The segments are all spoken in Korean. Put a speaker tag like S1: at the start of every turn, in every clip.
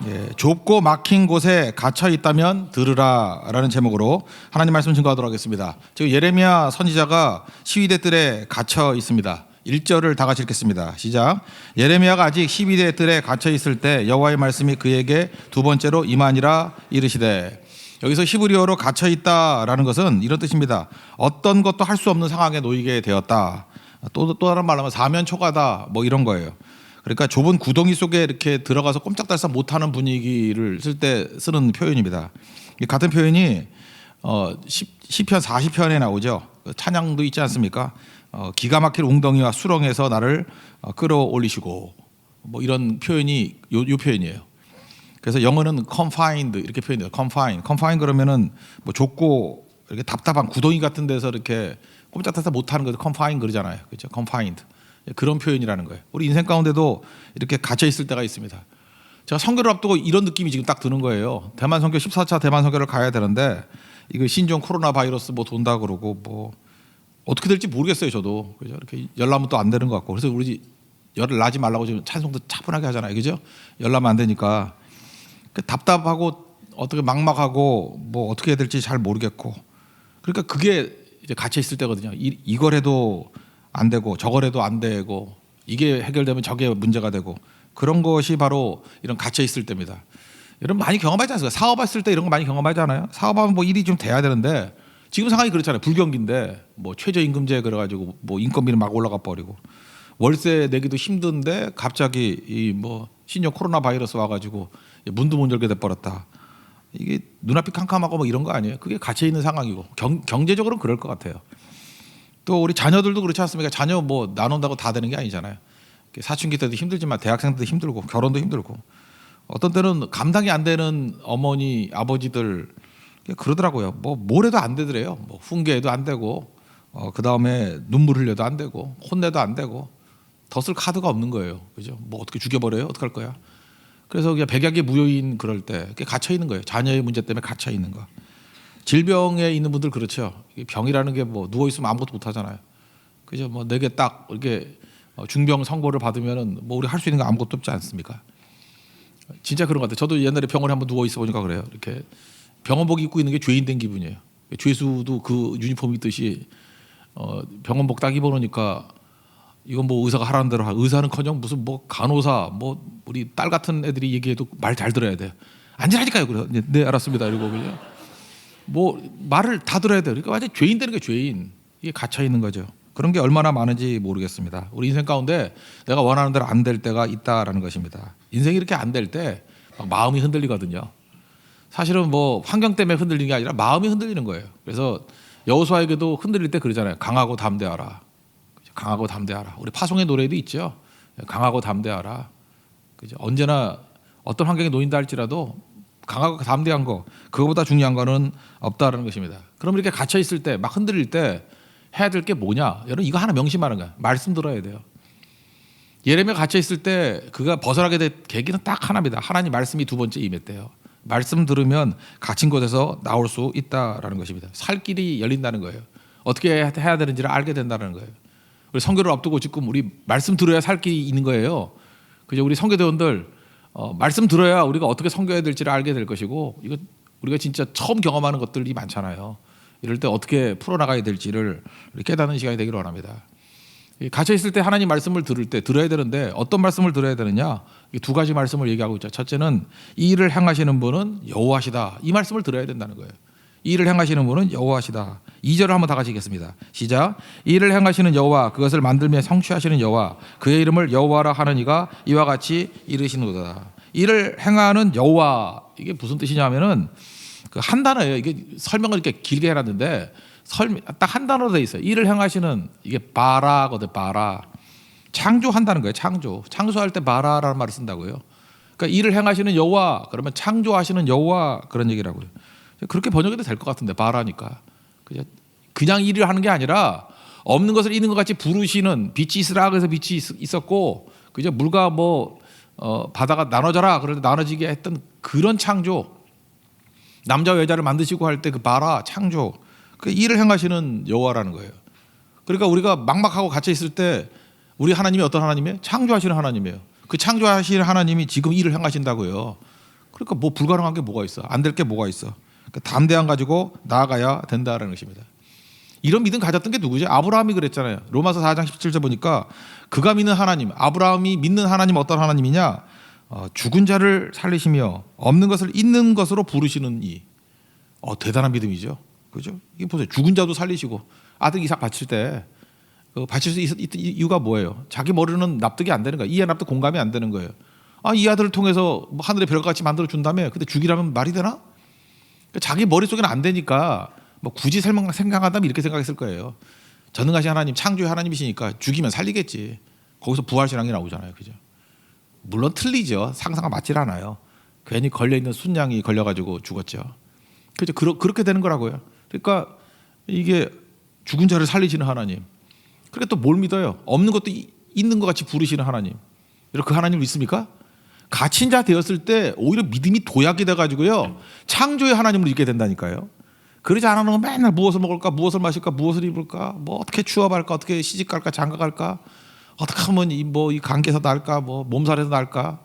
S1: 예, 좁고 막힌 곳에 갇혀 있다면 들으라라는 제목으로 하나님 말씀 증거하도록 하겠습니다. 지금 예레미야 선지자가 시위대 뜰에 갇혀 있습니다. 1절을 다 같이 읽겠습니다. 시작. 예레미야가 아직 시위대 뜰에 갇혀 있을 때 여호와의 말씀이 그에게 두 번째로 임하니라 이르시되. 여기서 히브리어로 갇혀 있다라는 것은 이런 뜻입니다. 어떤 것도 할 수 없는 상황에 놓이게 되었다. 또 다른 말로 하면 사면초가다 뭐 이런 거예요. 그러니까 좁은 구덩이 속에 이렇게 들어가서 꼼짝달싹 못하는 분위기를 쓸 때 쓰는 표현입니다. 같은 표현이 시편 40편에 나오죠. 찬양도 있지 않습니까? 기가 막힐 웅덩이와 수렁에서 나를 끌어올리시고 뭐 이런 표현이 요 표현이에요. 그래서 영어는 confined 이렇게 표현해요. confined 그러면은 뭐 좁고 이렇게 답답한 구덩이 같은 데서 이렇게 꼼짝달싹 못하는 것을 confined 그러잖아요. 그렇죠? confined. 그런 표현이라는 거예요. 우리 인생 가운데도 이렇게 갇혀 있을 때가 있습니다. 제가 선교를 앞두고 이런 느낌이 지금 딱 드는 거예요. 대만 선교 14차 대만 선교를 가야 되는데 이거 신종 코로나 바이러스 뭐 돈다 그러고 뭐 어떻게 될지 모르겠어요. 저도 그죠? 이렇게 열나면 또 안 되는 것 같고 그래서 우리 열을 나지 말라고 지금 찬송도 차분하게 하잖아요. 그죠? 열나면 안 되니까 답답하고 어떻게 막막하고 뭐 어떻게 해야 될지 잘 모르겠고 그러니까 그게 이제 갇혀 있을 때거든요. 이걸 해도 안 되고 저걸 해도 안 되고 이게 해결되면 저게 문제가 되고 그런 것이 바로 이런 갇혀 있을 때입니다. 여러분 많이 경험하지 않습니까? 사업했을 때 이런 거 많이 경험하잖아요. 사업하면 뭐 일이 좀 돼야 되는데 지금 상황이 그렇잖아요. 불경기인데 뭐 최저임금제 그래가지고 뭐 인건비는 막 올라가 버리고 월세 내기도 힘든데 갑자기 이 뭐 신종 코로나 바이러스 와가지고 문도 못 열게 돼 버렸다. 이게 눈앞이 캄캄하고 뭐 이런 거 아니에요? 그게 갇혀 있는 상황이고 경제적으로는 그럴 것 같아요. 또 우리 자녀들도 그렇지 않습니까? 자녀 뭐 나눈다고 다 되는 게 아니잖아요. 사춘기 때도 힘들지만 대학생 때도 힘들고 결혼도 힘들고 어떤 때는 감당이 안 되는 어머니 아버지들 그러더라고요. 뭐 뭘 해도 안 되더래요. 뭐 훈계해도 안 되고 그 다음에 눈물 흘려도 안 되고 혼내도 안 되고 더 쓸 카드가 없는 거예요. 그죠? 뭐 어떻게 죽여버려요? 어떡할 거야? 그래서 그냥 백약의 무효인 그럴 때 갇혀 있는 거예요. 자녀의 문제 때문에 갇혀 있는 거. 질병에 있는 분들 그렇죠. 병이라는 게 뭐 누워 있으면 아무것도 못 하잖아요. 그죠? 뭐 내게 딱 이렇게 중병 선고를 받으면은 뭐 우리 할 수 있는 거 아무것도 없지 않습니까? 진짜 그런 것 같아요. 저도 옛날에 병원에 한번 누워 있어 보니까 그래요. 이렇게 병원복 입고 있는 게 죄인 된 기분이에요. 죄수도 그 유니폼 입듯이 병원복 딱 입어놓으니까 이건 뭐 의사가 하라는 대로 의사는커녕 무슨 뭐 간호사 뭐 우리 딸 같은 애들이 얘기해도 말 잘 들어야 돼요. 앉으라니까요. 그래요. 네 알았습니다. 이러고 그냥. 뭐 말을 다 들어야 돼요. 그러니까 완전 죄인 되는 게 죄인. 이게 갇혀 있는 거죠. 그런 게 얼마나 많은지 모르겠습니다. 우리 인생 가운데 내가 원하는 대로 안 될 때가 있다라는 것입니다. 인생이 이렇게 안 될 때 막 마음이 흔들리거든요. 사실은 뭐 환경 때문에 흔들리는 게 아니라 마음이 흔들리는 거예요. 그래서 여호수아에게도 흔들릴 때 그러잖아요. 강하고 담대하라. 강하고 담대하라. 우리 파송의 노래도 있죠. 강하고 담대하라. 그죠? 언제나 어떤 환경에 놓인다 할지라도 강하고 담대한 거 그거보다 중요한 거는 없다라는 것입니다. 그럼 이렇게 갇혀 있을 때 막 흔들릴 때 해야 될 게 뭐냐? 여러분 이거 하나 명심하는 거야. 말씀 들어야 돼요. 예레미야 갇혀 있을 때 그가 벗어나게 된 계기는 딱 하나입니다. 하나님 말씀이 두 번째 임했대요. 말씀 들으면 갇힌 곳에서 나올 수 있다라는 것입니다. 살 길이 열린다는 거예요. 어떻게 해야 되는지를 알게 된다는 거예요. 우리 선교를 앞두고 지금 우리 말씀 들어야 살 길이 있는 거예요. 그죠? 우리 선교대원들 말씀 들어야 우리가 어떻게 선교해야 될지를 알게 될 것이고 이거 우리가 진짜 처음 경험하는 것들이 많잖아요. 이럴 때 어떻게 풀어나가야 될지를 깨닫는 시간이 되기를 원합니다. 갇혀 있을 때 하나님 말씀을 들을 때 들어야 되는데 어떤 말씀을 들어야 되느냐? 두 가지 말씀을 얘기하고 있죠. 첫째는 이 일을 행하시는 분은 여호와시다. 이 말씀을 들어야 된다는 거예요. 이 일을 행하시는 분은 여호와시다. 2절을 한번 다 같이 읽겠습니다. 시작. 이 일을 행하시는 여호와 그것을 만들며 성취하시는 여호와 그의 이름을 여호와라 하는 이가 이와 같이 이르시노다. 이를 행하는 여호와 이게 무슨 뜻이냐면은 그 한 단어예요. 이게 설명을 이렇게 길게 해놨는데 딱 한 단어로 돼 있어요. 이를 행하시는 이게 바라거든. 바라. 창조한다는 거예요. 창조할 때 바라라는 말을 쓴다고요. 그러니까 이를 행하시는 여호와 그러면 창조하시는 여호와 그런 얘기라고요. 그렇게 번역해도 될 것 같은데 바라니까 그냥 일을 하는 게 아니라 없는 것을 있는 것 같이 부르시는 빛이 있으라 그래서 빛이 있었고 그죠? 물과 뭐 바다가 나눠져라 그런데 나눠지게 했던 그런 창조 남자와 여자를 만드시고 할 때 그 바라 창조 그 일을 행하시는 여호와라는 거예요. 그러니까 우리가 막막하고 갇혀 있을 때 우리 하나님이 어떤 하나님이에요? 창조하시는 하나님이에요. 그 창조하시는 하나님이 지금 일을 행하신다고요. 그러니까 뭐 불가능한 게 뭐가 있어? 안 될 게 뭐가 있어? 그러니까 담대함 가지고 나아가야 된다라는 것입니다. 이런 믿음 가졌던 게 누구죠? 아브라함이 그랬잖아요. 로마서 4장 17절 보니까 그가 믿는 하나님, 아브라함이 믿는 하나님 어떤 하나님이냐? 죽은 자를 살리시며 없는 것을 있는 것으로 부르시는 이. 대단한 믿음이죠. 그죠? 이게 보세요. 죽은 자도 살리시고 아들 이삭 바칠 때 바칠 수 있던 이유가 뭐예요? 자기 머리는 납득이 안 되는 거예요. 이해 납득 공감이 안 되는 거예요. 이 아들을 통해서 뭐 하늘의 별같이 만들어 준다며. 근데 죽이라면 말이 되나? 그러니까 자기 머릿속에는 안 되니까 뭐 굳이 생각한다면 이렇게 생각했을 거예요. 전능하신 하나님, 창조의 하나님이시니까 죽이면 살리겠지. 거기서 부활신앙이 나오잖아요. 그죠? 물론 틀리죠. 상상과 맞질 않아요. 괜히 걸려있는 순양이 걸려가지고 죽었죠. 그죠? 그렇게 되는 거라고요. 그러니까 이게 죽은 자를 살리시는 하나님. 그러니까 또 뭘 믿어요? 없는 것도 있는 것 같이 부르시는 하나님. 이렇게 그 하나님을 믿습니까? 갇힌 자 되었을 때 오히려 믿음이 도약이 돼가지고요. 창조의 하나님을 믿게 된다니까요. 그러지 않으면 맨날 무엇을 먹을까, 무엇을 마실까, 무엇을 입을까, 뭐 어떻게 취업할까, 어떻게 시집갈까, 장가갈까, 어떻게 하면 이 감기에서 나을까, 뭐 몸살에서 나을까,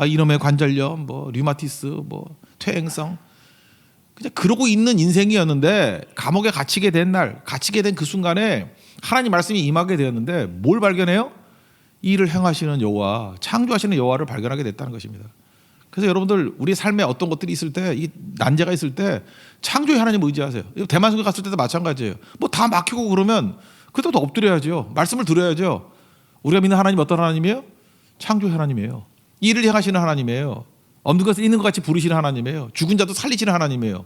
S1: 이놈의 관절염, 뭐 류마티스, 뭐 퇴행성. 그냥 그러고 있는 인생이었는데 감옥에 갇히게 된 날, 갇히게 된 그 순간에 하나님 말씀이 임하게 되었는데 뭘 발견해요? 이 일을 행하시는 여호와, 창조하시는 여호와를 발견하게 됐다는 것입니다. 그래서 여러분들 우리 삶에 어떤 것들이 있을 때, 이 난제가 있을 때 창조의 하나님 의지하세요. 대만성교 갔을 때도 마찬가지예요. 뭐 다 막히고 그러면 그때부터 엎드려야죠. 말씀을 들어야죠. 우리가 믿는 하나님 어떤 하나님이에요? 창조의 하나님이에요. 이 일을 행하시는 하나님이에요. 없는 것을 있는 것 같이 부르시는 하나님이에요. 죽은 자도 살리시는 하나님이에요.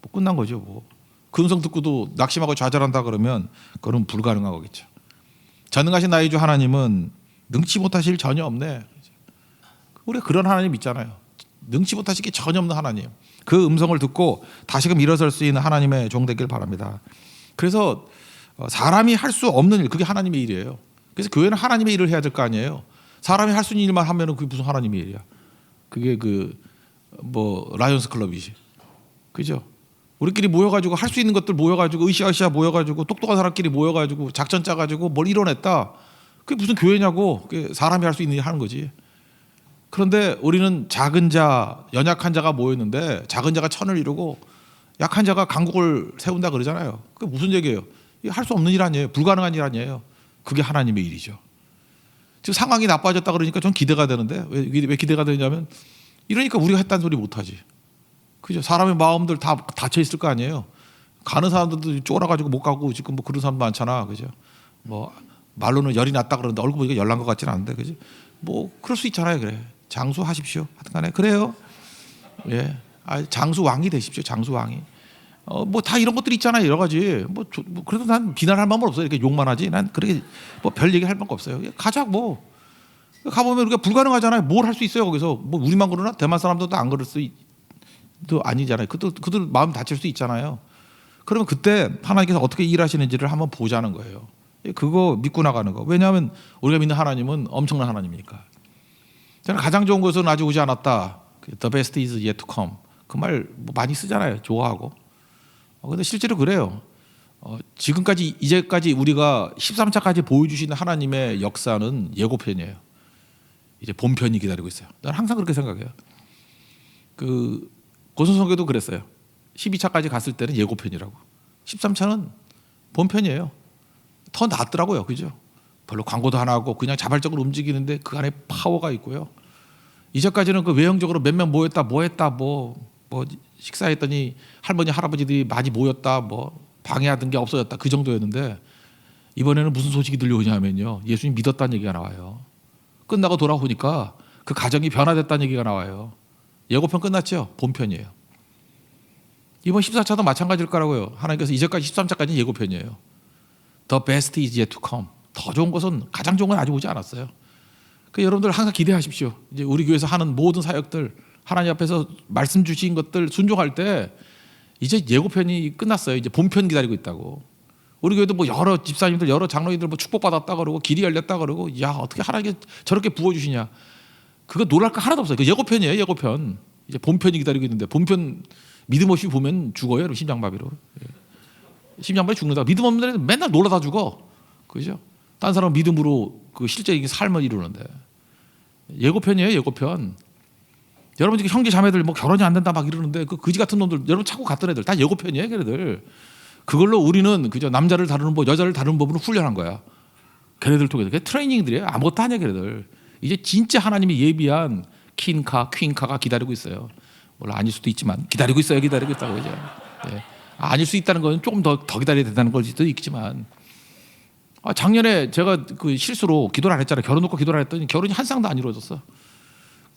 S1: 뭐 끝난 거죠. 뭐 그 음성 듣고도 낙심하고 좌절한다 그러면 그건 불가능한 거겠죠. 전능하신 나의 주 하나님은 능치 못하실 전혀 없네. 우리가 그런 하나님 있잖아요. 능치 못하실 게 전혀 없는 하나님. 그 음성을 듣고 다시금 일어설 수 있는 하나님의 종 되길 바랍니다. 그래서 사람이 할 수 없는 일, 그게 하나님의 일이에요. 그래서 교회는 하나님의 일을 해야 될 거 아니에요. 사람이 할 수 있는 일만 하면은 그게 무슨 하나님의 일이야. 그게 라이온스 클럽이지. 그죠? 우리끼리 모여가지고 할 수 있는 것들 모여가지고 으쌰으쌰 모여가지고 똑똑한 사람끼리 모여가지고 작전 짜가지고 뭘 이뤄냈다. 그게 무슨 교회냐고. 그게 사람이 할 수 있는 일 하는 거지. 그런데 우리는 작은 자, 연약한 자가 모였는데 작은 자가 천을 이루고 약한 자가 강국을 세운다 그러잖아요. 그게 무슨 얘기예요? 이게 할 수 없는 일 아니에요. 불가능한 일 아니에요. 그게 하나님의 일이죠. 지금 상황이 나빠졌다 그러니까 좀 기대가 되는데 왜 기대가 되냐면 이러니까 우리가 했다는 소리 못하지. 그죠? 사람의 마음들 다 닫혀 있을 거 아니에요. 가는 사람들도 쫄아가지고 못 가고 지금 뭐 그런 사람도 많잖아. 그죠? 뭐 말로는 열이 났다 그러는데 얼굴 보니까 열난 것 같지는 않은데, 그지? 뭐 그럴 수 있잖아요. 그래. 장수하십시오. 하여튼간에 그래요. 예. 장수 왕이 되십시오. 장수 왕이. 뭐 다 이런 것들이 있잖아요. 여러 가지. 뭐 그래도 난 비난할 마음은 없어요. 이렇게 욕만 하지. 난 그렇게 뭐 별 얘기할 마음은 없어요. 가자 뭐. 가보면 우리가 불가능하잖아요. 뭘 할 수 있어요 거기서. 뭐 우리만 그러나 대만 사람들도 안 그럴 수도 아니잖아요. 그들 마음 다칠 수 있잖아요. 그러면 그때 하나님께서 어떻게 일하시는지를 한번 보자는 거예요. 그거 믿고 나가는 거. 왜냐하면 우리가 믿는 하나님은 엄청난 하나님이니까. 저는 가장 좋은 것은 아직 오지 않았다. The best is yet to come. 그 말 뭐 많이 쓰잖아요. 좋아하고. 근데 실제로 그래요. 지금까지 이제까지 우리가 13차까지 보여주시는 하나님의 역사는 예고편이에요. 이제 본편이 기다리고 있어요. 난 항상 그렇게 생각해요. 고선성교도 그랬어요. 12차까지 갔을 때는 예고편이라고. 13차는 본편이에요. 더 낫더라고요. 그죠? 별로 광고도 안 하고 그냥 자발적으로 움직이는데 그 안에 파워가 있고요. 이제까지는 그 외형적으로 몇 명 모였다, 뭐 했다, 뭐 식사했더니 할머니, 할아버지들이 많이 모였다, 뭐 방해하던 게 없어졌다, 그 정도였는데 이번에는 무슨 소식이 들려오냐면요. 예수님 믿었다는 얘기가 나와요. 끝나고 돌아오니까 그 가정이 변화됐다는 얘기가 나와요. 예고편 끝났죠? 본편이에요. 이번 14차도 마찬가지일 거라고요. 하나님께서 이제까지 13차까지는 예고편이에요. The best is yet to come. 더 좋은 것은, 가장 좋은 건 아직 오지 않았어요. 그러니까 여러분들 항상 기대하십시오. 이제 우리 교회에서 하는 모든 사역들, 하나님 앞에서 말씀 주신 것들 순종할 때 이제 예고편이 끝났어요. 이제 본편 기다리고 있다고. 우리 교회도 뭐 여러 집사님들, 여러 장로님들 뭐 축복받았다 그러고 길이 열렸다 그러고, 야 어떻게 하나님께 저렇게 부어주시냐. 그거 놀랄 거 하나도 없어요. 그 예고편이에요. 예고편. 이제 본편이 기다리고 있는데 본편 믿음 없이 보면 죽어요. 여러분, 심장마비로. 심장마비 죽는다. 믿음 없는 애는 맨날 놀라다 죽어. 그죠? 딴 사람은 믿음으로 그 실제 삶을 이루는데. 예고편이에요. 예고편. 여러분 지금 형제 자매들 뭐 결혼이 안 된다 막 이러는데 그 거지 같은 놈들 여러분 찾고 갔던 애들 다 예고편이에요, 걔네들. 그걸로 우리는 그저 남자를 다루는 법, 여자를 다루는 법으로 훈련한 거야. 걔네들 통해서. 그게 트레이닝들이에요. 아무것도 아니야, 걔네들. 이제 진짜 하나님이 예비한 퀸카, 퀸카가 기다리고 있어요. 물론 아닐 수도 있지만 기다리고 있어요, 기다리고 있다고 이제. 예. 아닐 수 있다는 건 조금 더 기다려야 된다는 걸 수도 있지만. 작년에 제가 그 실수로 기도를 안 했잖아요. 결혼 놓고 기도를 안 했더니 결혼이 한 쌍도 안 이루어졌어.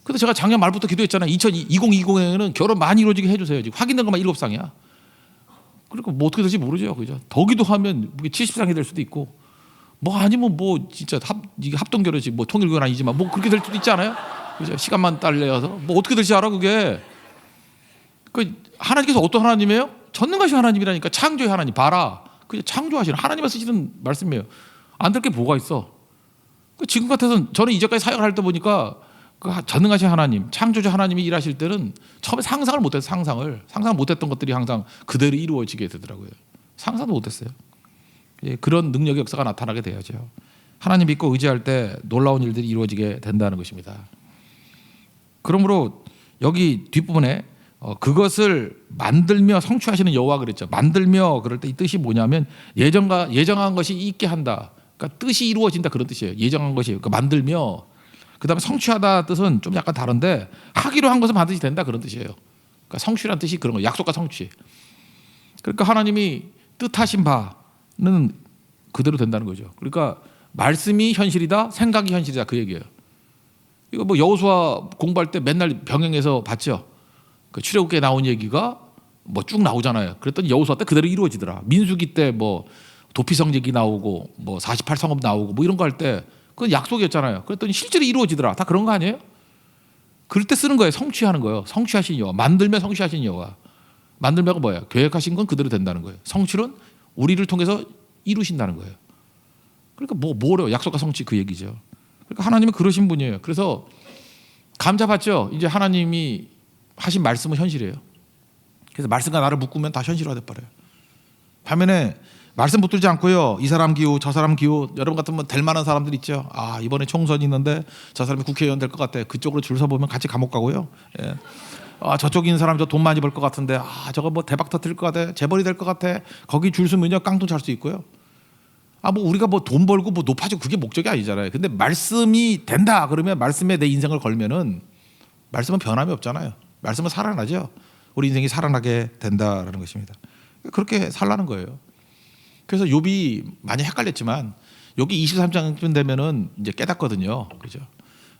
S1: 그래서 제가 작년 말부터 기도했잖아요. 2020년에는 결혼 많이 이루어지게 해주세요. 지금 확인된 것만 7쌍이야. 그러니까 뭐 어떻게 될지 모르죠, 그죠? 더 기도하면 70쌍이 될 수도 있고, 뭐 아니면 뭐 진짜 이게 합동 결혼이지 뭐 통일 결혼 아니지만 뭐 그렇게 될 수도 있지 않아요? 그죠? 시간만 딸려서 뭐 어떻게 될지 알아 그게. 그 하나님께서 어떤 하나님이에요? 전능하신 하나님이라니까. 창조의 하나님. 봐라. 그냥 창조하시는 하나님만 쓰시는 말씀이에요. 안 될 게 뭐가 있어? 지금 같아서는 저는 이제까지 사역을 할 때 보니까 그 전능하신 하나님, 창조주 하나님이 일하실 때는 처음에 상상을 못했어요. 상상 못했던 것들이 항상 그대로 이루어지게 되더라고요. 상상도 못했어요. 그런 능력의 역사가 나타나게 돼야죠. 하나님 믿고 의지할 때 놀라운 일들이 이루어지게 된다는 것입니다. 그러므로 여기 뒷부분에 그것을 만들며 성취하시는 여호와 그랬죠. 만들며 그럴 때 이 뜻이 뭐냐면 예정한 것이 있게 한다. 그러니까 뜻이 이루어진다 그런 뜻이에요. 예정한 것이. 그러니까 만들며 그다음에 성취하다 뜻은 좀 약간 다른데 하기로 한 것은 반드시 된다 그런 뜻이에요. 그러니까 성취란 뜻이 그런 거예요. 약속과 성취. 그러니까 하나님이 뜻하신 바는 그대로 된다는 거죠. 그러니까 말씀이 현실이다, 생각이 현실이다 그 얘기예요. 이거 뭐 여호수아 공부할 때 맨날 병행해서 봤죠. 그 출애굽기에 나온 얘기가 뭐 쭉 나오잖아요. 그랬더니 여호수아 때 그대로 이루어지더라. 민수기 때 뭐 도피성 얘기 나오고 뭐 48성읍 나오고 뭐 이런 거 할 때 그건 약속이었잖아요. 그랬더니 실제로 이루어지더라. 다 그런 거 아니에요? 그럴 때 쓰는 거예요. 성취하는 거예요. 성취하신 여호와. 만들며 성취하신 여호와. 만들며가 뭐예요? 계획하신 건 그대로 된다는 거예요. 성취는 우리를 통해서 이루신다는 거예요. 그러니까 뭐래요? 약속과 성취 그 얘기죠. 그러니까 하나님은 그러신 분이에요. 그래서 감 잡았죠. 이제 하나님이 하신 말씀은 현실이에요. 그래서 말씀과 나를 묶으면 다 현실화돼 버려요. 반면에 말씀 붙들지 않고요. 이 사람 기호, 저 사람 기호, 여러분 같으면 될 만한 사람들 있죠. 이번에 총선이 있는데 저 사람이 국회의원 될 것 같아. 그쪽으로 줄 서보면 같이 감옥 가고요. 예. 저쪽에 있는 사람 저 돈 많이 벌 것 같은데 저거 뭐 대박 터뜨릴 것 같아. 재벌이 될 것 같아. 거기 줄 서면요 깡통 찰 수 있고요. 뭐 우리가 뭐 돈 벌고 뭐 높아지고 그게 목적이 아니잖아요. 근데 말씀이 된다 그러면 말씀에 내 인생을 걸면은 말씀은 변함이 없잖아요. 말씀은 살아나죠. 우리 인생이 살아나게 된다라는 것입니다. 그렇게 살라는 거예요. 그래서 욥이 많이 헷갈렸지만 여기 23장쯤 되면은 이제 깨닫거든요. 그죠?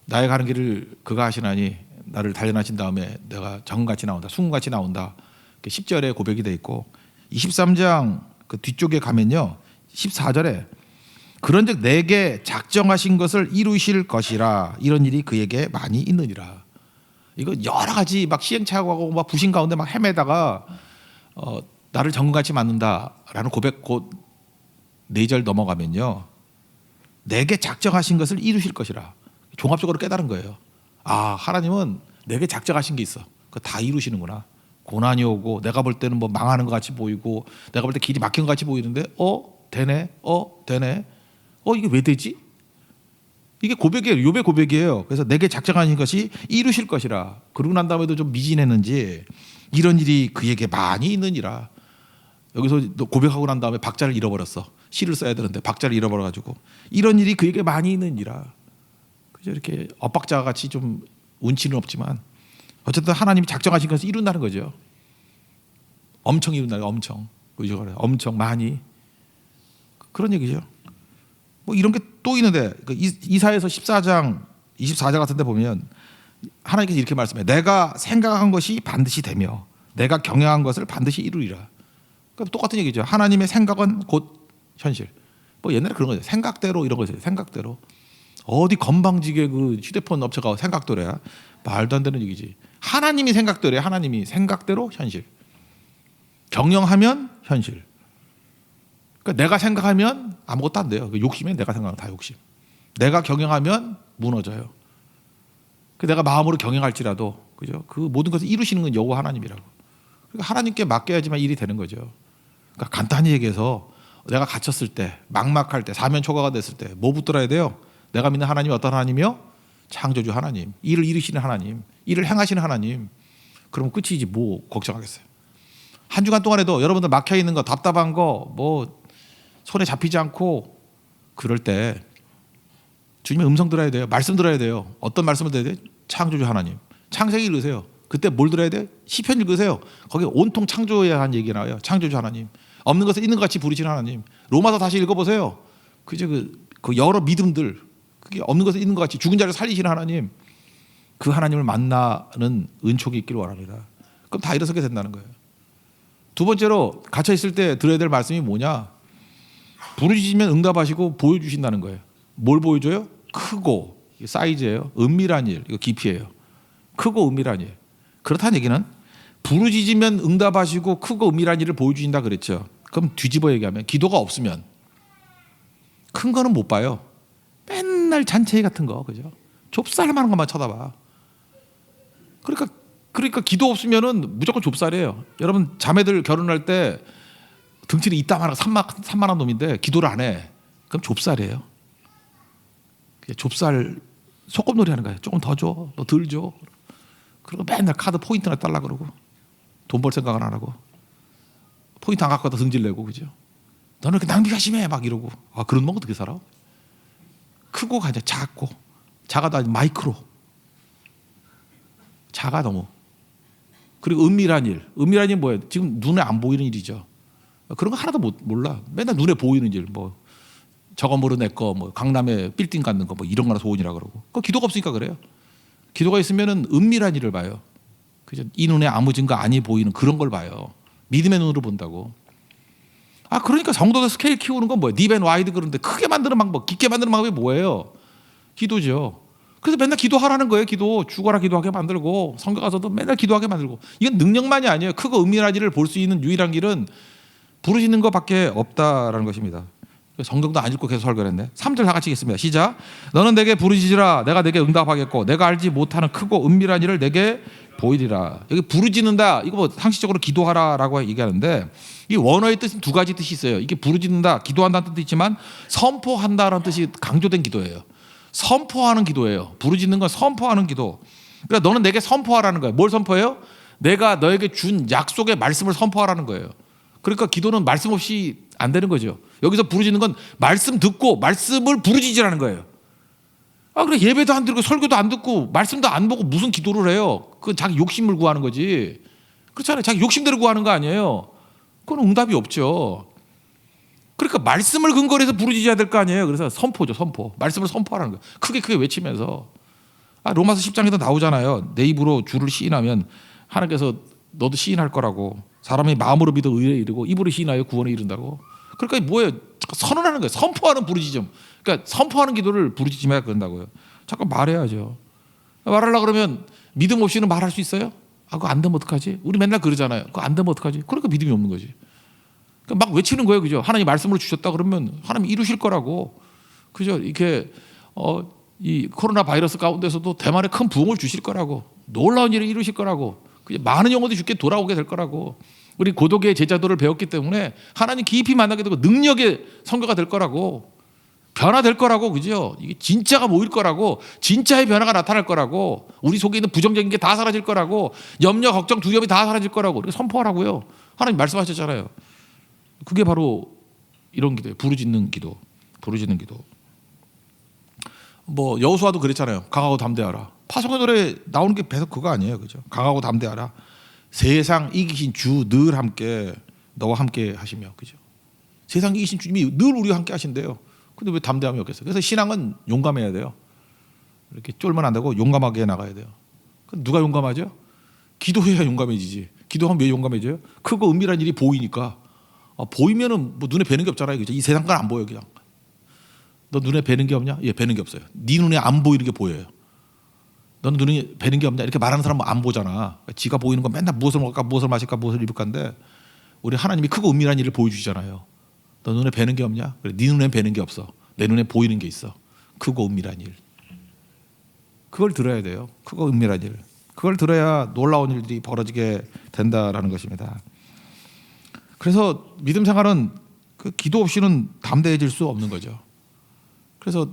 S1: 나의 가는 길을 그가 하시나니 나를 단련하신 다음에 내가 정같이 나온다. 순같이 나온다. 10절에 고백이 돼 있고 23장 그 뒤쪽에 가면요. 14절에 그런즉 내게 작정하신 것을 이루실 것이라 이런 일이 그에게 많이 있느니라. 이거 여러 가지 막 시행착오하고 막 부신 가운데 막 헤매다가 나를 정같이 만든다라는 고백 곧 4절 넘어가면요. 내게 작정하신 것을 이루실 것이라. 종합적으로 깨달은 거예요. 하나님은 내게 작정하신 게 있어. 그거 다 이루시는구나. 고난이 오고 내가 볼 때는 뭐 망하는 것 같이 보이고 내가 볼 때 길이 막힌 것 같이 보이는데 되네. 되네. 이게 왜 되지? 이게 고백이에요. 욥의 고백이에요. 그래서 내게 작정하신 것이 이루실 것이라. 그러고 난 다음에도 좀 미진했는지 이런 일이 그에게 많이 있느니라. 여기서 고백하고 난 다음에 박자를 잃어버렸어. 시를 써야 되는데 박자를 잃어버려가지고 이런 일이 그에게 많이 있느니라. 그죠? 이렇게 엇박자 같이 좀 운치는 없지만 어쨌든 하나님이 작정하신 것을 이룬다는 거죠. 엄청 이룬다는 거예요. 엄청. 엄청 많이. 그런 얘기죠. 뭐 이런 게 또 있는데 이사야서 14장 24절 같은 데 보면 하나님께서 이렇게 말씀해요. 내가 생각한 것이 반드시 되며 내가 경영한 것을 반드시 이루리라. 그러니까 똑같은 얘기죠. 하나님의 생각은 곧 현실. 뭐 옛날에 그런 거죠. 생각대로 이런 거죠. 생각대로. 어디 건방지게 그 휴대폰 업체가 생각대로야. 말도 안 되는 얘기지. 하나님이 생각대로야. 하나님이 생각대로 현실. 경영하면 현실. 그러니까 내가 생각하면 아무것도 안 돼요. 욕심이 내가 생각하면 다 욕심. 내가 경영하면 무너져요. 내가 마음으로 경영할지라도 그죠? 그 모든 것을 이루시는 건 여호와 하나님이라고. 그러니까 하나님께 맡겨야지만 일이 되는 거죠. 그러니까 간단히 얘기해서 내가 갇혔을 때, 막막할 때, 사면초가가 됐을 때 뭐 붙들어야 돼요? 내가 믿는 하나님이 어떤 하나님이요? 창조주 하나님, 일을 이루시는 하나님, 일을 행하시는 하나님. 그러면 끝이지 뭐 걱정하겠어요. 한 주간 동안에도 여러분들 막혀 있는 거, 답답한 거, 뭐 손에 잡히지 않고 그럴 때 주님의 음성 들어야 돼요. 말씀 들어야 돼요. 어떤 말씀을 들어야 돼요? 창조주 하나님. 창세기 읽으세요. 그때 뭘 들어야 돼요? 시편 읽으세요. 거기에 온통 창조에 한 얘기가 나와요. 창조주 하나님. 없는 것을 있는 것 같이 부르시는 하나님. 로마서 다시 읽어보세요. 그저 그 여러 믿음들, 그게 없는 것을 있는 것 같이 죽은 자를 살리시는 하나님, 그 하나님을 만나는 은총이 있기를 원합니다. 그럼 다 일어서게 된다는 거예요. 두 번째로 갇혀 있을 때 들어야 될 말씀이 뭐냐? 부르짖으면 응답하시고 보여주신다는 거예요. 뭘 보여줘요? 크고, 사이즈예요. 은밀한 일, 이거 깊이예요. 크고 은밀한 일. 그렇다는 얘기는 부르짖으면 응답하시고 크고 은밀한 일을 보여주신다 그랬죠. 그럼 뒤집어 얘기하면 기도가 없으면 큰 거는 못 봐요. 맨날 잔치회 같은 거, 그죠? 좁쌀만한 것만 쳐다봐. 그러니까 기도 없으면은 무조건 좁쌀이에요. 여러분 자매들 결혼할 때 등치는 이따만한 3만 원 놈인데 기도를 안 해. 그럼 좁쌀이에요. 좁쌀 소꿉놀이 하는 거예요. 조금 더 줘, 너 덜 줘. 그리고 맨날 카드 포인트나 달라 그러고 돈 벌 생각은 안 하고 포인트 안 갖고 와서 승질 내고, 그죠? 너는 이렇게 낭비가 심해 막 이러고. 아, 그런 놈 어떻게 살아? 크고가 이제 작고, 작아도 아주 마이크로, 작아 너무. 그리고 은밀한 일, 은밀한 일 뭐예요? 지금 눈에 안 보이는 일이죠. 그런 거 하나도 몰라. 맨날 눈에 보이는 일, 뭐 저거 모르 내 거, 뭐 강남에 빌딩 갖는 거, 뭐 이런 거나 소원이라 그러고. 그 기도가 없으니까 그래요. 기도가 있으면은 은밀한 일을 봐요. 그죠? 이 눈에 아무 증거 아니 보이는 그런 걸 봐요. 믿음의 눈으로 본다고. 아, 그러니까 성도들 스케일 키우는 건 뭐예요? 딥 앤 와이드. 그런데 크게 만드는 방법, 깊게 만드는 방법이 뭐예요? 기도죠. 그래서 맨날 기도하라는 거예요. 기도. 죽어라 기도하게 만들고, 성경 가서도 맨날 기도하게 만들고. 이건 능력만이 아니에요. 크고 은밀한 일을 볼 수 있는 유일한 길은 부르짖는 것밖에 없다라는 것입니다. 성경도 안 읽고 계속 설교를 했네. 3절 다 같이 읽겠습니다. 시작. 너는 내게 부르짖으라. 내가 내게 응답하겠고 내가 알지 못하는 크고 은밀한 일을 내게 보이리라. 여기 부르짖는다, 이거 뭐 상식적으로 기도하라라고 얘기하는데, 이 원어의 뜻은 두 가지 뜻이 있어요. 이게 부르짖는다, 기도한다는 뜻도 있지만 선포한다라는 뜻이 강조된 기도예요. 선포하는 기도예요. 부르짖는 건 선포하는 기도. 그러니까 너는 내게 선포하라는 거예요. 뭘 선포해요? 내가 너에게 준 약속의 말씀을 선포하라는 거예요. 그러니까 기도는 말씀 없이 안 되는 거죠. 여기서 부르짖는 건 말씀 듣고 말씀을 부르짖으라는 거예요. 아, 그래, 예배도 안 드리고 설교도 안 듣고 말씀도 안 보고 무슨 기도를 해요? 그건 자기 욕심을 구하는 거지. 그렇잖아요. 자기 욕심대로 구하는 거 아니에요. 그건 응답이 없죠. 그러니까 말씀을 근거로 해서 부르짖어야 될 거 아니에요. 그래서 선포죠, 선포. 말씀을 선포하라는 거예요. 크게 외치면서. 아, 로마서 10장에도 나오잖아요. 내 입으로 주를 시인하면 하나님께서 너도 시인할 거라고. 사람이 마음으로 믿어 의에 이르고 입으로 시인하여 구원에 이른다고. 그러니까 뭐예요? 선언하는 거예요. 선포하는 부르짖음. 그러니까 선포하는 기도를 부르짖음해야 그런다고요. 자꾸 말해야죠. 말하려고 그러면 믿음 없이는 말할 수 있어요? 아, 그거 안 되면 어떡하지? 우리 맨날 그러잖아요. 그거 안 되면 어떡하지? 그러니까 믿음이 없는 거지. 그러니까 막 외치는 거예요. 그죠? 하나님 말씀을 주셨다 그러면 하나님 이루실 거라고. 그죠? 이렇게 이 코로나 바이러스 가운데서도 대만에 큰 부흥을 주실 거라고. 놀라운 일을 이루실 거라고. 많은 영혼들이 주께 돌아오게 될 거라고. 우리 고독의 제자도를 배웠기 때문에 하나님 깊이 만나게 되고 능력의 선교가 될 거라고. 변화될 거라고. 그죠? 이게 진짜가 모일 거라고. 진짜의 변화가 나타날 거라고. 우리 속에 있는 부정적인 게 다 사라질 거라고. 염려, 걱정, 두려움이 다 사라질 거라고. 이렇게 선포하라고요. 하나님 말씀하셨잖아요. 그게 바로 이런 기도예요. 부르짖는 기도. 부르짖는 기도. 뭐 여호수아도 그랬잖아요. 강하고 담대하라. 파송의 노래 나오는 게 계속 그거 아니에요. 그죠? 강하고 담대하라. 세상 이기신 주 늘 함께 너와 함께 하시며. 그죠? 세상 이기신 주님이 늘 우리와 함께 하신대요. 근데 왜 담대함이 없겠어요? 그래서 신앙은 용감해야 돼요. 이렇게 쫄면 안 되고 용감하게 나가야 돼요. 누가 용감하죠? 기도해야 용감해지지. 기도하면 왜 용감해져요? 크고 은밀한 일이 보이니까. 보이면은 뭐 눈에 뵈는 게 없잖아요. 그죠? 이 세상 건 안 보여 그냥. 너 눈에 뵈는 게 없냐? 예, 뵈는 게 없어요. 네 눈에 안 보이는 게 보여요. 너는 눈에 뵈는 게 없냐? 이렇게 말하는 사람은 안 보잖아. 지가 보이는 건 맨날 무엇을 먹을까, 무엇을 마실까, 무엇을 입을까인데 우리 하나님이 크고 은밀한 일을 보여주시잖아요. 너 눈에 뵈는 게 없냐? 그래, 네 눈에 뵈는 게 없어. 내 눈에 보이는 게 있어. 크고 은밀한 일. 그걸 들어야 돼요. 크고 은밀한 일. 그걸 들어야 놀라운 일들이 벌어지게 된다라는 것입니다. 그래서 믿음 생활은 그 기도 없이는 담대해질 수 없는 거죠. 그래서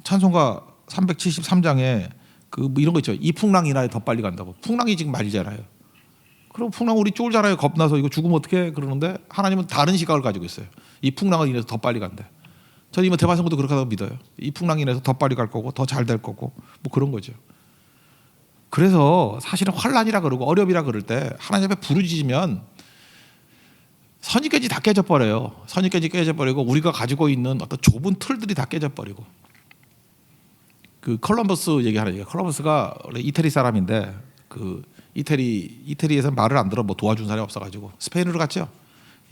S1: 찬송가 373장에 뭐 이런 거 있죠. 이 풍랑이 나에 더 빨리 간다고. 풍랑이 지금 말이잖아요. 그럼 풍랑 우리 쫄잖아요. 겁나서 이거 죽으면 어떡해 그러는데 하나님은 다른 시각을 가지고 있어요. 이 풍랑을 인해서 더 빨리 간대. 저는 이번 대만성도 그렇게 하다고 믿어요. 이 풍랑이 인해서 더 빨리 갈 거고 더 잘 될 거고 뭐 그런 거죠. 그래서 사실은 환란이라 그러고 어렵이라 그럴 때 하나님 앞에 부르짖으면 선입견이 다 깨져버려요. 선입견이 깨져버리고 우리가 가지고 있는 어떤 좁은 틀들이 다 깨져버리고. 그 콜럼버스 얘기하는 얘기가 콜럼버스가 원래 이태리 사람인데 그 이태리에서 말을 안 들어 뭐 도와준 사람이 없어가지고 스페인으로 갔죠.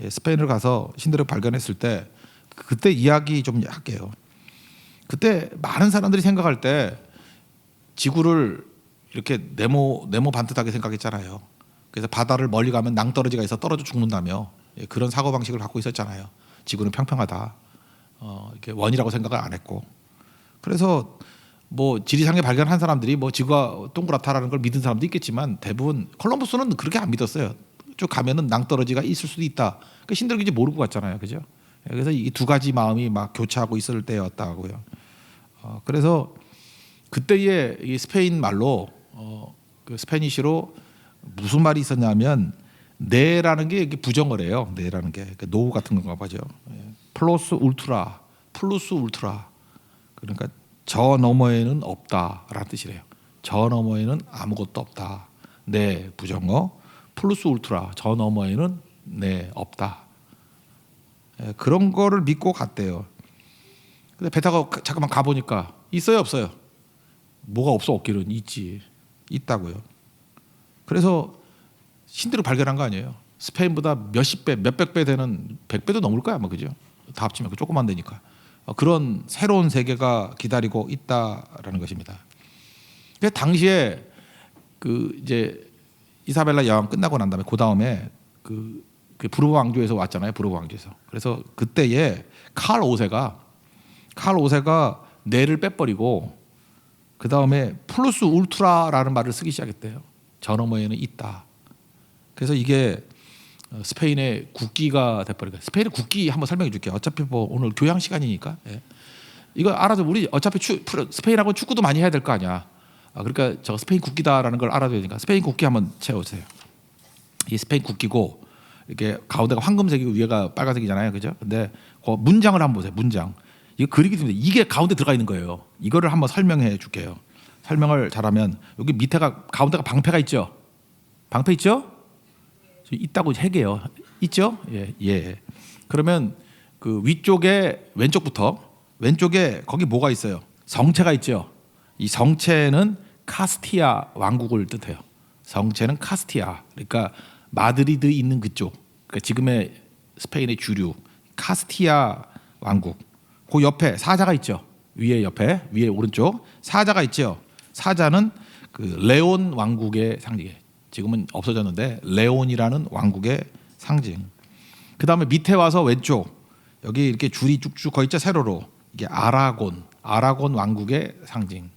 S1: 예, 스페인을 가서 신들을 발견했을 때 그때 이야기 좀 할게요. 그때 많은 사람들이 생각할 때 지구를 이렇게 네모 반듯하게 생각했잖아요. 그래서 바다를 멀리 가면 낭떠러지가 있어 떨어져 죽는다며 예, 그런 사고 방식을 갖고 있었잖아요. 지구는 평평하다. 이렇게 원이라고 생각을 안 했고. 그래서 뭐 지리상에 발견한 사람들이 뭐 지구가 동그랗다라는 걸 믿은 사람도 있겠지만 대부분 콜럼버스는 그렇게 안 믿었어요. 쭉 가면은 낭떠러지가 있을 수도 있다. 그 신들은 이제 모르고 갔잖아요, 그죠? 그래서 이 두 가지 마음이 막 교차하고 있을 때였다고요. 그래서 그때의 이 스페인 말로 그 스페니시로 무슨 말이 있었냐면 네라는 게 부정을 해요. 네라는 게 노우 같은 건가 봐죠. 플러스 울트라, 그러니까 저 너머에는 없다라는 뜻이래요. 저 너머에는 아무것도 없다. 네 부정어, 플러스 울트라 저 너머에는 네 없다. 그런 거를 믿고 갔대요. 근데 배 타고 잠깐만 가보니까 있어요 없어요? 뭐가 없어 없기는 있지. 있다고요. 그래서 신들을 발견한 거 아니에요. 스페인보다 몇십 배, 몇백 배 되는 100배도 넘을 거야 아마 그죠? 다 합치면 조금만 되니까. 그런 새로운 세계가 기다리고 있다라는 것입니다. 그 당시에 그 이제 이사벨라 여왕 끝나고 난 다음에 그 다음에 그 부르보 왕조에서 왔잖아요. 부르보 왕조에서. 그래서 그때에 칼 5세가 뇌를 빼버리고 그 다음에 플러스 울트라라는 말을 쓰기 시작했대요. 저 너머에는 있다. 그래서 이게 스페인의 국기가 돼버리니까 스페인의 국기 한번 설명해 줄게요. 어차피 뭐 오늘 교양 시간이니까 예. 이거 알아서 우리 어차피 스페인하고 축구도 많이 해야 될 거 아니야. 그러니까 저 스페인 국기다라는 걸 알아둬야 되니까 스페인 국기 한번 채워주세요. 이 스페인 국기고 이렇게 가운데가 황금색이고 위에가 빨간색이잖아요, 그죠? 근데 그 문장을 한번 보세요. 문장 이거 그리기 때문에 이게 가운데 들어가 있는 거예요. 이거를 한번 설명해 줄게요. 설명을 잘하면 여기 밑에가 가운데가 방패가 있죠. 방패 있죠? 있다고 해게요. 있죠? 예. 그러면 그 위쪽에 왼쪽에 거기 뭐가 있어요? 성체가 있죠. 이 성체는 카스티아 왕국을 뜻해요. 성체는 카스티아. 그러니까 마드리드 있는 그쪽. 그러니까 지금의 스페인의 주류 카스티아 왕국. 그 옆에 사자가 있죠. 위에 오른쪽 사자가 있죠. 사자는 그 레온 왕국의 상징이에요. 지금은 없어졌는데 레온이라는 왕국의 상징. 그 다음에 밑에 와서 왼쪽 여기 이렇게 줄이 쭉쭉 거 있죠. 세로로 이게 아라곤 왕국의 상징.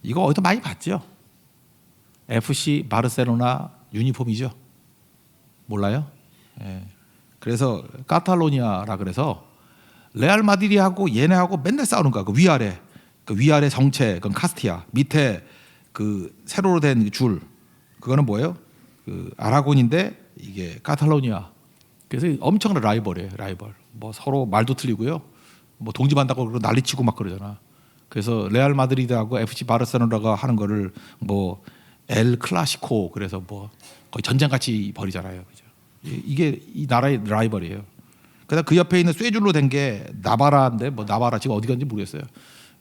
S1: 이거 어디서 많이 봤죠? FC 바르셀로나 유니폼이죠. 몰라요? 예. 그래서 카탈로니아라 그래서 레알 마드리드하고 얘네하고 맨날 싸우는 거야. 그 위아래 정체 그건 카스티아. 밑에 그 세로로 된 줄 그거는 뭐예요? 그 아라곤인데 이게 카탈로니아. 그래서 엄청난 라이벌이에요. 뭐 서로 말도 틀리고요. 뭐 동집한다고 그러고 난리치고 막 그러잖아. 그래서 레알 마드리드하고 FC 바르셀로나가 하는 거를 뭐 엘 클라시코 그래서 뭐 거의 전쟁같이 벌이잖아요. 그죠? 이게 이 나라의 라이벌이에요. 그다음 그 옆에 있는 쇠줄로 된 게 나바라인데 뭐 나바라 지금 어디 갔는지 모르겠어요.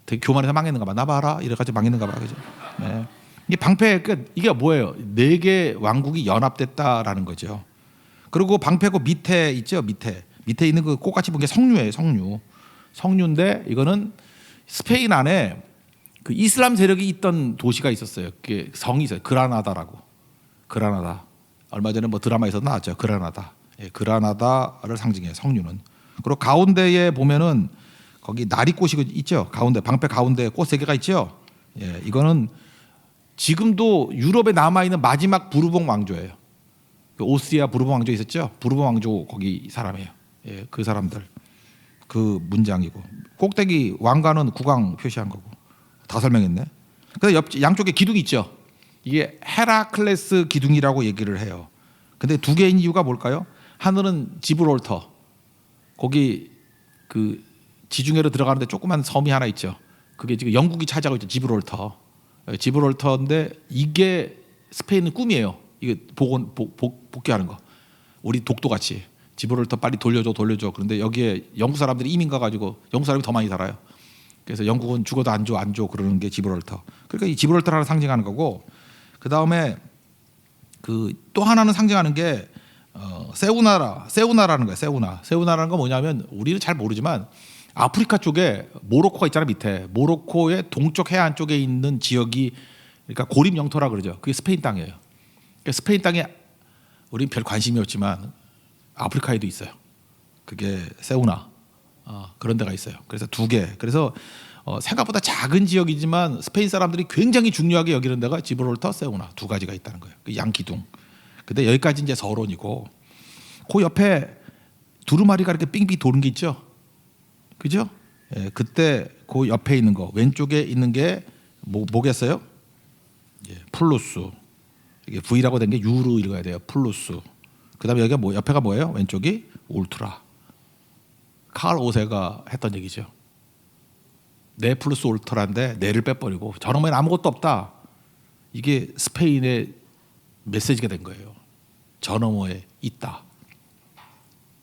S1: 되게 교만해서 망했는가 봐. 나바라 이래가지고 망했는가 봐. 그죠? 네. 이게 방패 끝 이게 뭐예요? 4개 왕국이 연합됐다라는 거죠. 그리고 방패고 밑에 있죠. 밑에 있는 그 꽃같이 본 게 성류예요. 성류인데 이거는 스페인 안에 그 이슬람 세력이 있던 도시가 있었어요. 그게 성이 있어요. 그라나다. 얼마 전에 뭐 드라마에서 나왔죠. 그라나다. 예, 그라나다를 상징해요. 성류는. 그리고 가운데에 보면은 거기 나리꽃이 있죠. 가운데 방패 가운데 꽃 3개가 있죠. 예, 이거는 지금도 유럽에 남아 있는 마지막 부르봉 왕조예요. 그 오스트리아 부르봉 왕조 있었죠. 부르봉 왕조 거기 사람이에요. 예, 그 사람들 그 문장이고 꼭대기 왕관은 국왕 표시한 거고 다 설명했네. 그래서 양쪽에 기둥이 있죠. 이게 헤라클레스 기둥이라고 얘기를 해요. 근데 두 개인 이유가 뭘까요? 하늘은 지브롤터, 거기 그 지중해로 들어가는데 조그만 섬이 하나 있죠. 그게 지금 영국이 차지하고 있죠. 지브롤터인데 이게 스페인은 꿈이에요. 이게 복귀하는 거. 우리 독도 같이 지브롤터 빨리 돌려줘. 그런데 여기에 영국 사람들이 이민 가가지고 영국 사람이 더 많이 살아요. 그래서 영국은 죽어도 안 줘 그러는 게 지브롤터. 그러니까 이 지브롤터를 상징하는 거고, 그 다음에 그 또 하나는 상징하는 게 세우나라는 거예요. 세우나라는 건 뭐냐면 우리는 잘 모르지만 아프리카 쪽에 모로코가 있잖아요. 밑에 모로코의 동쪽 해안 쪽에 있는 지역이, 그러니까 고립 영토라 그러죠. 그게 스페인 땅이에요. 그러니까 스페인 땅에 우리는 별 관심이 없지만 아프리카에도 있어요. 그게 세우나 그런 데가 있어요. 그래서 두 개. 그래서 생각보다 작은 지역이지만 스페인 사람들이 굉장히 중요하게 여기는 데가 지브롤터, 세우나 두 가지가 있다는 거예요. 그 양기둥. 근데 여기까지 이제 서론이고, 그 옆에 두루마리가 이렇게 빙빙 도는 게 있죠. 그죠? 예, 그때 그 옆에 있는 거, 왼쪽에 있는 게 뭐겠어요? 예, 플루스. 이게 V라고 된 게 U로 읽어야 돼요. 플루스. 그다음에 여기가 옆에가 뭐예요? 왼쪽이 울트라. 칼 오세가 했던 얘기죠. 네 플러스 울트라인데 네를 빼버리고 저놈에는 아무것도 없다. 이게 스페인의 메시지가 된 거예요. 저 너머에 있다.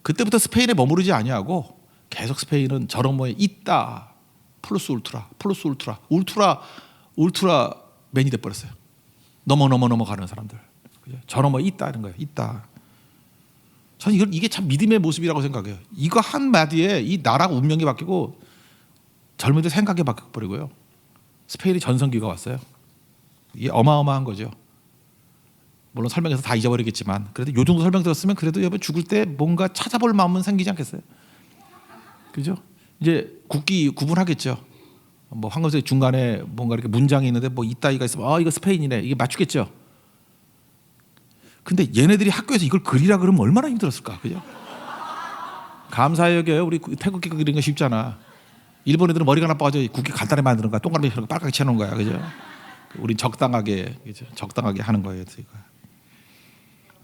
S1: 그때부터 스페인에 머무르지 아니하고 계속 스페인은 저 너머에 있다. 플러스 울트라, 울트라맨이 돼버렸어요. 넘어가는 사람들. 저 너머에 있다는 거예요. 있다. 저는 이게 참 믿음의 모습이라고 생각해요. 이거 한마디에 이 나라 운명이 바뀌고 젊은이들 생각이 바뀌어버리고요. 스페인이 전성기가 왔어요. 이게 어마어마한 거죠. 물론 설명해서 다 잊어버리겠지만 그래도 요 정도 설명 들었으면 그래도 여러분 죽을 때 뭔가 찾아볼 마음은 생기지 않겠어요? 그죠? 이제 국기 구분하겠죠. 뭐 황금색 중간에 뭔가 이렇게 문장이 있는데 뭐 이따위가 있으면 이거 스페인이네. 이게 맞추겠죠. 근데 얘네들이 학교에서 이걸 그리라 그러면 얼마나 힘들었을까, 그죠? 감사해 여겨요. 우리 태극기 그리는 거 쉽잖아. 일본 애들은 머리가 나빠가지고 국기 간단히 만드는 거야. 동그라미 빨갛게 쳐놓은 거야, 그죠? 우린 적당하게, 그죠? 적당하게 하는 거예요.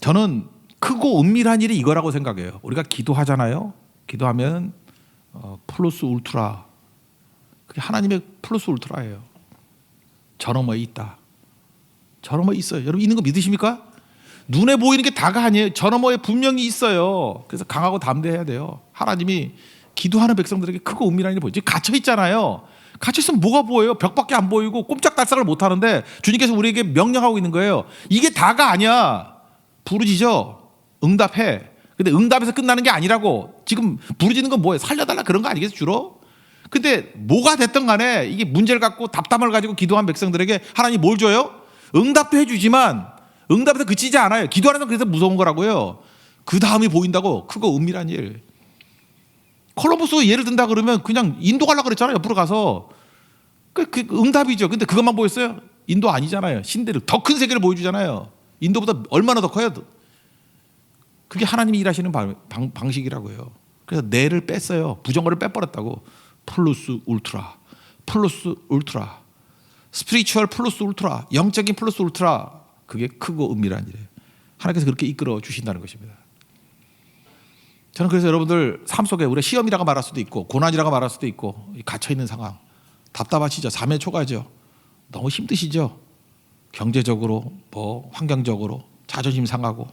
S1: 저는 크고 은밀한 일이 이거라고 생각해요. 우리가 기도하잖아요. 기도하면 플러스 울트라, 그게 하나님의 플러스 울트라예요. 저 너머에 있다. 저 너머에 있어요. 여러분 있는 거 믿으십니까? 눈에 보이는 게 다가 아니에요. 저 너머에 분명히 있어요. 그래서 강하고 담대해야 돼요. 하나님이 기도하는 백성들에게 크고 은밀한 일이 보이죠. 갇혀 있잖아요. 갇혀 있으면 뭐가 보여요? 벽밖에 안 보이고 꼼짝달싹을 못 하는데 주님께서 우리에게 명령하고 있는 거예요. 이게 다가 아니야. 부르짖어. 응답해. 근데 응답에서 끝나는 게 아니라고. 지금 부르짖는 건 뭐예요? 살려달라 그런 거 아니겠어 주로? 근데 뭐가 됐든 간에 이게 문제를 갖고 답답함을 가지고 기도한 백성들에게 하나님이 뭘 줘요? 응답도 해주지만 응답에서 그치지 않아요. 기도하는 건 그래서 무서운 거라고요. 그 다음이 보인다고. 크고 은밀한 일. 콜럼버스가 예를 든다 그러면 그냥 인도 가려고 그랬잖아요. 옆으로 가서. 그 응답이죠. 근데 그것만 보였어요? 인도 아니잖아요. 신대를 더 큰 세계를 보여주잖아요. 인도보다 얼마나 더 커요? 그게 하나님이 일하시는 방식이라고요. 그래서 뇌를 뺐어요. 부정어를 빼버렸다고. 플러스 울트라. 스피리추얼 플러스 울트라. 영적인 플러스 울트라. 그게 크고 은밀한 일이에요. 하나님께서 그렇게 이끌어 주신다는 것입니다. 저는 그래서 여러분들 삶 속에 우리가 시험이라고 말할 수도 있고 고난이라고 말할 수도 있고 갇혀있는 상황 답답하시죠. 삶의 초가죠. 너무 힘드시죠. 경제적으로 뭐 환경적으로 자존심 상하고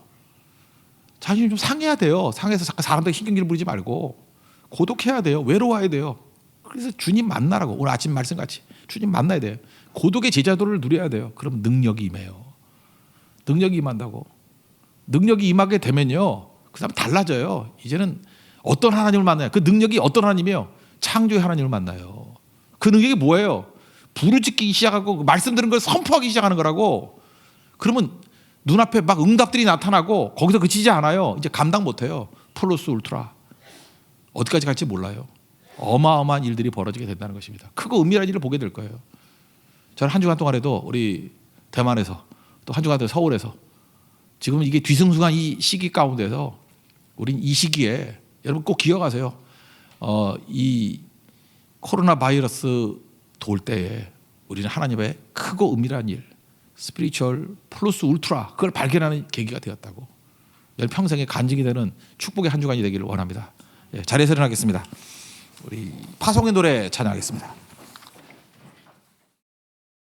S1: 자존심 좀 상해야 돼요. 상해서 잠깐 사람들에게 신경질 부리지 말고 고독해야 돼요. 외로워야 돼요. 그래서 주님 만나라고. 오늘 아침 말씀같이 주님 만나야 돼요. 고독의 제자도를 누려야 돼요. 그럼 능력이 임해요. 능력이 임한다고. 능력이 임하게 되면요 그 사람 달라져요. 이제는 어떤 하나님을 만나요? 그 능력이 어떤 하나님이에요? 창조의 하나님을 만나요. 그 능력이 뭐예요? 부르짖기 시작하고 말씀 드는 걸 선포하기 시작하는 거라고. 그러면 눈앞에 막 응답들이 나타나고 거기서 그치지 않아요. 이제 감당 못해요. 플러스 울트라. 어디까지 갈지 몰라요. 어마어마한 일들이 벌어지게 된다는 것입니다. 크고 은밀한 일을 보게 될 거예요. 저는 한 주간 동안에도 우리 대만에서 또 한 주간 동안 서울에서 지금 이게 뒤숭숭한 이 시기 가운데서 우린 이 시기에 여러분 꼭 기억하세요. 이 코로나 바이러스 돌 때에 우리는 하나님의 크고 은밀한 일, 스피리추얼 플러스 울트라 그걸 발견하는 계기가 되었다고. 평생에 간증이 되는 축복의 한 주간이 되기를 원합니다. 자리에서 일어나겠습니다. 우리 파송의 노래 찬양하겠습니다.